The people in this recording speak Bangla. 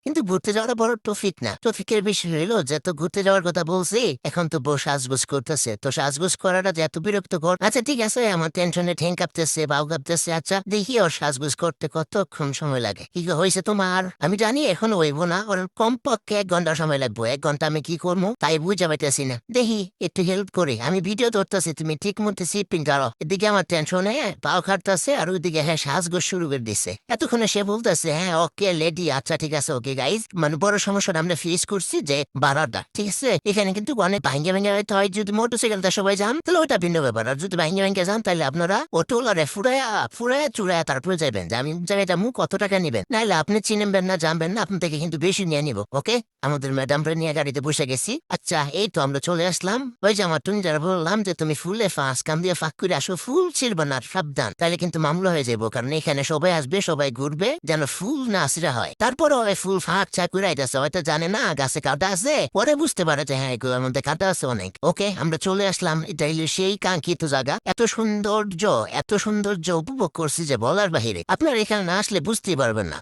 কিন্তু ঘুরতে যাওয়াটা বড় টপিক না। টপিকের বিষয় হইলো যে তো ঘুরতে যাওয়ার কথা বলছি, এখন তো বউ সাজগোজ করতেছে, তো সাজগোজ করাটা যে এত বিরক্তকর। আচ্ছা ঠিক আছে, আমার টেনশনে ঠেং কাঁপতেছে, বাউ কাঁপতেছে। আচ্ছা দেখি ওর সাজগোজ করতে কতক্ষণ সময় লাগে। কি হয়েছে তোমার? আমি জানি এখন হইব না, ওর কমপক্ষে 1 ঘন্টা সময় লাগবে। 1 ঘন্টা আমি কি করবো তাই বুঝে পাইতেছি না। দেখি একটু হেল্প করে, আমি ভিডিও ধরতেছি, তুমি ঠিক মতো সিপিং করো। এদিকে আমার টেনশনে পাও খাটতেছে, আর ওইদিকে হ্যাঁ সাজগোজ শুরু করে দিছে। এতক্ষণে সে বলতেছে হ্যাঁ ওকে লেডি, আচ্ছা ঠিক আছে ওকে গাইজ। মানে বড় সমস্যাটা আমরা ফেস করছি যে ভাড়াটা, ঠিক আছে এখানে কিন্তু অনেক ভাঙ্গে ভেঙে হয়তো হয়। যদি মোটরসাইকেলটা সবাই যান তাহলে ওটা ভিন্ন ব্যাপার, আর যদি ভাঙ্গে ভেঙে যান তাহলে আপনারা ওটোলারে ফুরায়া ফুরায়া চুড়ায়া তারপরে যাবেন যে আমি জায়গাটা মু কত টাকা নিবেন, নাহলে আপনি চিনবেন না জানবেন না, আপনার থেকে কিন্তু বেশি নিয়ে নিব। ওকে, আমাদের ম্যাডামরা নিয়ে গাড়িতে বসে গেছি। আচ্ছা এই তো আমরা চলে আসলাম। ওই যে আমার তুমি যারা বললাম যে তুমি ফুলে ফাঁস কাম দিয়ে ফাঁক করে আসো, ফুল ছিড়বে না, সাবধান, তাহলে কিন্তু মামলা হয়ে যাবো। কারণ এখানে সবাই আসবে, সবাই ঘুরবে, যেন ফুল না আসিরা হয়। তারপরে ওই ফুল ফাঁক চা করে আইতেছে, হয়তো জানে না গাছে কাটা আছে, পরে বুঝতে পারে যে হ্যাঁ এগুলোর মধ্যে কাটা আছে অনেক। ওকে আমরা চলে আসলাম, এটা হলো সেই কাঙ্ক্ষিত জায়গা। এত সৌন্দর্য উপভোগ করছি যে বলার বাহিরে, আপনার এখানে না আসলে বুঝতেই পারবেন না।